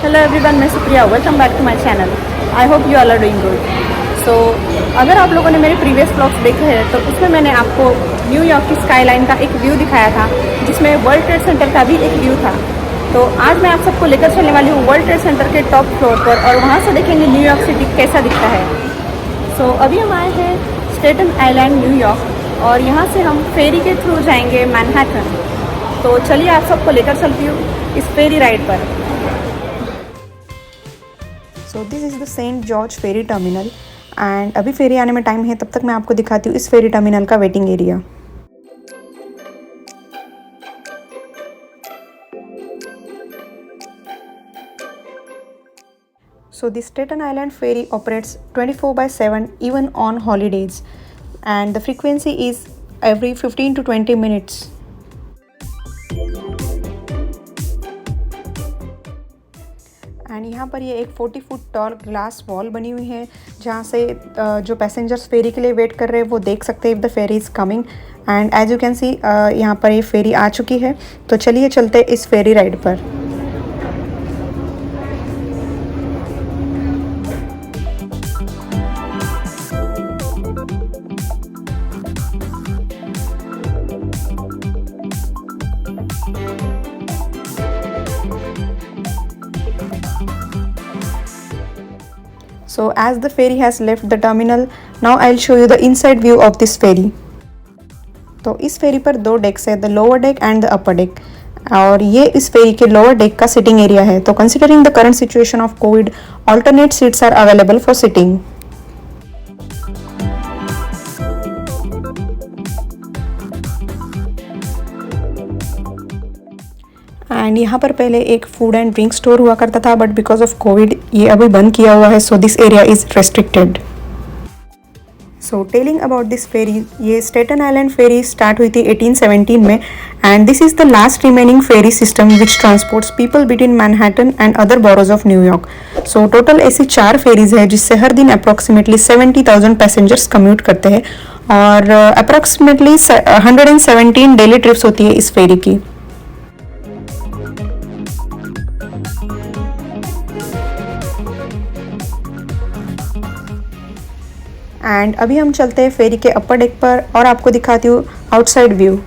Hello everyone, मैं Supriya. Welcome back to my channel. I hope you all are doing good. So अगर आप लोगों ने मेरे प्रीवियस ब्लॉग्स देखे हैं तो उसमें मैंने आपको न्यूयॉर्क की स्काईलाइन का एक व्यू दिखाया था, जिसमें वर्ल्ड ट्रेड सेंटर का भी एक व्यू था। तो आज मैं आप सबको लेकर चलने वाली हूँ वर्ल्ड ट्रेड सेंटर के टॉप फ्लोर पर, और वहाँ से देखेंगे न्यूयॉर्क सिटी कैसा दिखता है। सो अभी हम आए हैं स्टेटन आइलैंड न्यूयॉर्क, और यहाँ से हम फेरी के थ्रू जाएंगे मैनहट्टन। तो चलिए आप सबको लेकर चलती हूँ इस फेरी राइड पर। So this is the Saint George ferry terminal, and अभी फेरी आने में टाइम है, तब तक मैं आपको दिखाती हूँ इस फेरी टर्मिनल का waiting area. So the Staten Island ferry operates 24/7 even on holidays, and the frequency is every 15 to 20 minutes. And यहाँ पर ये एक 40 फुट टॉल ग्लास वॉल बनी हुई है, जहाँ से जो पैसेंजर्स फेरी के लिए वेट कर रहे हैं वो देख सकते हैं if the ferry is coming. And as you can see यहाँ पर ये फेरी आ चुकी है। तो चलिए चलते इस फेरी राइड पर। So as the ferry has left the terminal, now I'll show you the inside view of this ferry. तो इस फेरी पर दो डेक्स है, the lower deck and the upper deck, और ये इस फेरी के लोअर डेक का सिटिंग एरिया है। तो considering the current situation of COVID, alternate seats are available for sitting. And यहाँ पर पहले एक फूड एंड ड्रिंक स्टोर हुआ करता था, बट बिकॉज ऑफ कोविड ये अभी बंद किया हुआ है। So this area is restricted. So telling about this ferry, ये स्टेटन आइलैंड फेरी स्टार्ट हुई थी 1817 में, and this is the last remaining ferry system which transports people between Manhattan and other boroughs of New York. So total ऐसी 4 ferries है जिससे हर दिन approximately 70,000 passengers commute करते हैं, और अप्रॉक्सीमेटली 117 डेली ट्रिप्स होती है इस फेरी की। एंड अभी हम चलते हैं फेरी के अपर डेक पर, और आपको दिखाती हूँ आउटसाइड व्यू।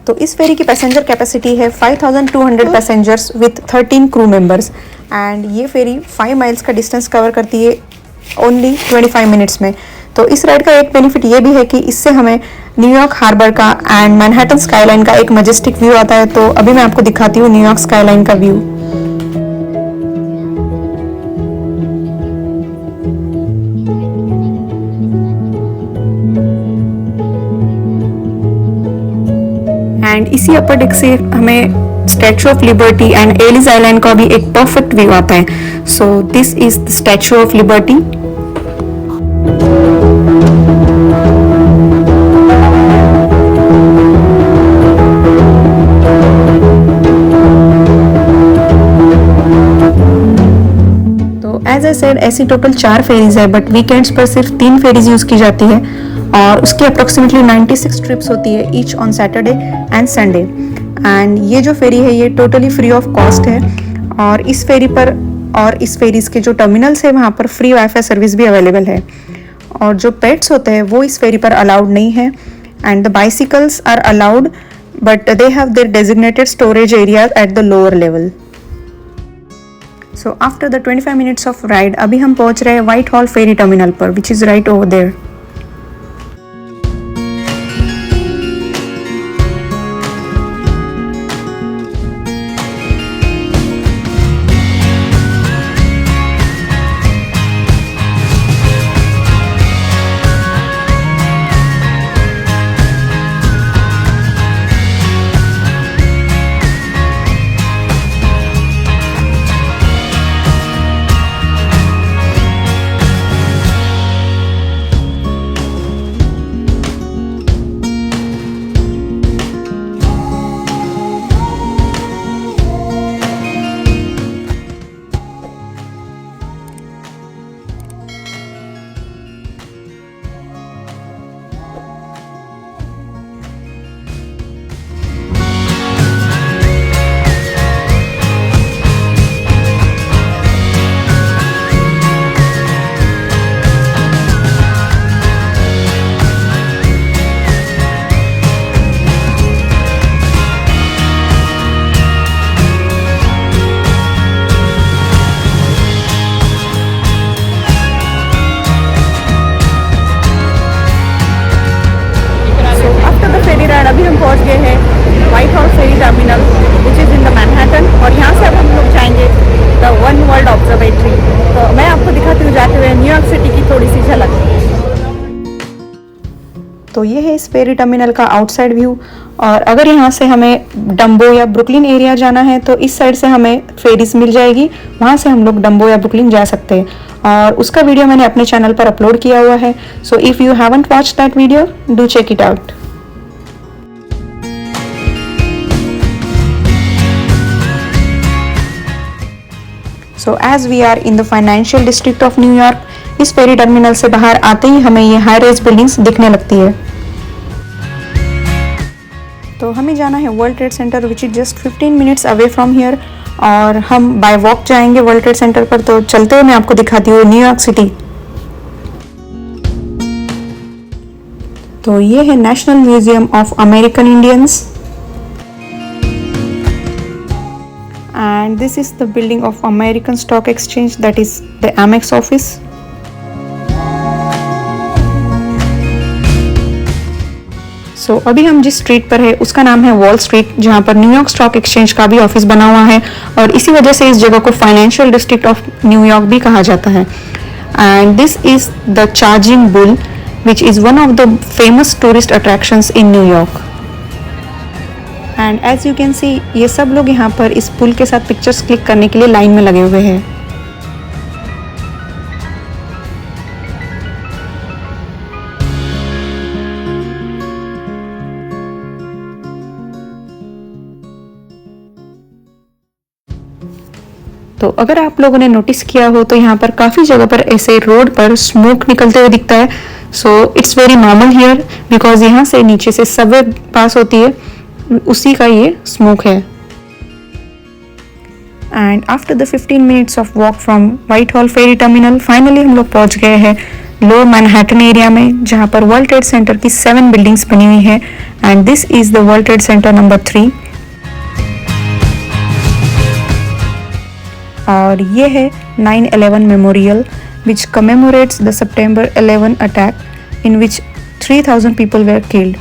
तो इस फेरी की पैसेंजर कैपेसिटी है 5200 passengers with 13 crew members, and ये फेरी 5 माइल्स का डिस्टेंस कवर करती है ओनली 25 मिनट्स में। तो इस राइड का एक बेनिफिट ये भी है कि इससे हमें न्यूयॉर्क हार्बर का एंड मैनहट्टन स्काईलाइन का एक मजेस्टिक व्यू आता है। तो अभी मैं आपको दिखाती हूँ न्यूयॉर्क स्काईलाइन का व्यू। एंड इसी अपर डेक से हमें Statue of Liberty and Ellis Island का भी एक परफेक्ट व्यू आता है। So this is the Statue of Liberty. तो एज आई सेड, ऐसी टोटल 4 फेरीज है, बट वीकेंड्स पर सिर्फ 3 फेरीज यूज की जाती है, और उसकी अप्रोक्सीमेटली 96 ट्रिप्स होती है each on Saturday and Sunday. And ये जो फेरी है ये टोटली फ्री ऑफ कॉस्ट है, और इस फेरी पर और इस फेरीज के जो टर्मिनल्स है वहाँ पर फ्री वाईफाई सर्विस भी अवेलेबल है, और जो पेट्स होते हैं वो इस फेरी पर अलाउड नहीं है। And the bicycles are allowed, but they have their designated storage areas at the lower level. So after the 25 minutes of ride अभी हम पहुँच रहे हैं व्हाइट हॉल फेरी टर्मिनल पर, which is right over there. Terminal which is in the Manhattan, और यहाँ से अब हम लोग जाएंगे द वन वर्ल्ड ऑब्जर्वेटरी। तो मैं आपको दिखाती हूँ जाते हुए न्यूयॉर्क सिटी की थोड़ी सी झलक। तो ये है इस फेरी टर्मिनल का आउटसाइड व्यू। और अगर यहाँ से हमें डम्बो या ब्रुकलिन एरिया जाना है तो इस साइड से हमें फेरीज मिल जाएगी, वहाँ से हम लोग डम्बो या ब्रुकलिन जा सकते हैं। और उसका वीडियो मैंने अपने चैनल पर अपलोड किया हुआ है, so if you haven't watch that video do check it out. So as we are in the financial district of New York, इस फेरी टर्मिनल से बाहर आते ही हमें ये हाई राइज बिल्डिंग्स दिखने लगती है। तो हमें जाना है world trade Center which is just 15 minutes away from here, और हम बाय वॉक जाएंगे वर्ल्ड ट्रेड सेंटर पर। तो चलते हुए मैं आपको दिखाती हूँ न्यूयॉर्क सिटी। तो ये है national museum of American Indians, and this is the building of American Stock Exchange, that is the Amex office. So अभी हम जिस स्ट्रीट पर है उसका नाम है वॉल स्ट्रीट, जहाँ पर न्यूयॉर्क स्टॉक एक्सचेंज का भी ऑफिस बना हुआ है, और इसी वजह से इस जगह को फाइनेंशियल डिस्ट्रिक्ट ऑफ न्यूयॉर्क भी कहा जाता है। And this is the Charging Bull which is one of the famous tourist attractions in New York. And as you can see ये सब लोग यहाँ पर इस पुल के साथ पिक्चर्स क्लिक करने के लिए लाइन में लगे हुए हैं। तो अगर आप लोगों ने नोटिस किया हो तो यहाँ पर काफ़ी जगह पर ऐसे रोड पर स्मोक निकलते हुए दिखता है। So it's very normal here because यहाँ से नीचे से सबवे पास होती है, उसी का ये स्मोक है। And after the 15 minutes of walk from Whitehall ferry terminal, finally हम लोग पहुंच गए हैं लोअर मैनहट्टन एरिया में, जहां पर वर्ल्ड ट्रेड सेंटर की 7 बिल्डिंग्स बनी हुई है। And this is the world trade center number 3। और ये है 9/11 memorial which commemorates the September 11 attack in which 3000 people were killed.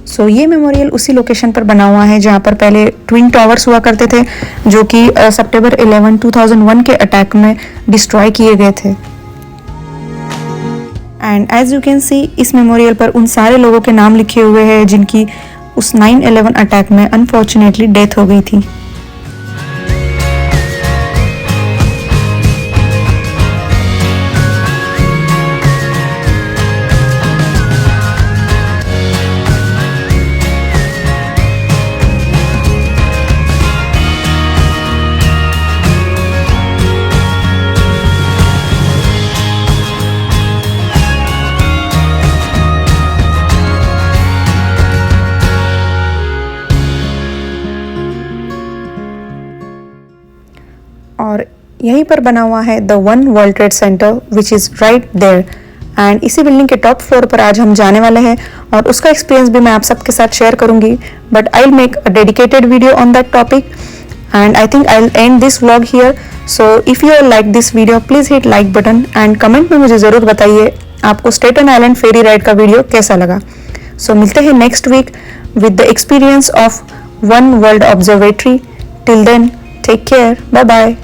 So ये मेमोरियल उसी लोकेशन पर बना हुआ है जहाँ पर पहले ट्विन टावर्स हुआ करते थे, जो कि September 11, 2001 के अटैक में डिस्ट्रॉय किए गए थे। And as you can see इस मेमोरियल पर उन सारे लोगों के नाम लिखे हुए हैं जिनकी उस 9/11 अटैक में अनफॉर्चुनेटली डेथ हो गई थी। और यहीं पर बना हुआ है the One World trade Center which is right there. And इसी बिल्डिंग के टॉप फ्लोर पर आज हम जाने वाले हैं, और उसका एक्सपीरियंस भी मैं आप सबके साथ शेयर करूंगी, but I will make a dedicated video on that topic. And I think I will end this vlog here. So if you like this video please hit like button, and comment में मुझे ज़रूर बताइए आपको Staten Island ferry ride का video कैसा लगा। So मिलते हैं next week with the experience of One World Observatory. Till then take care, bye bye.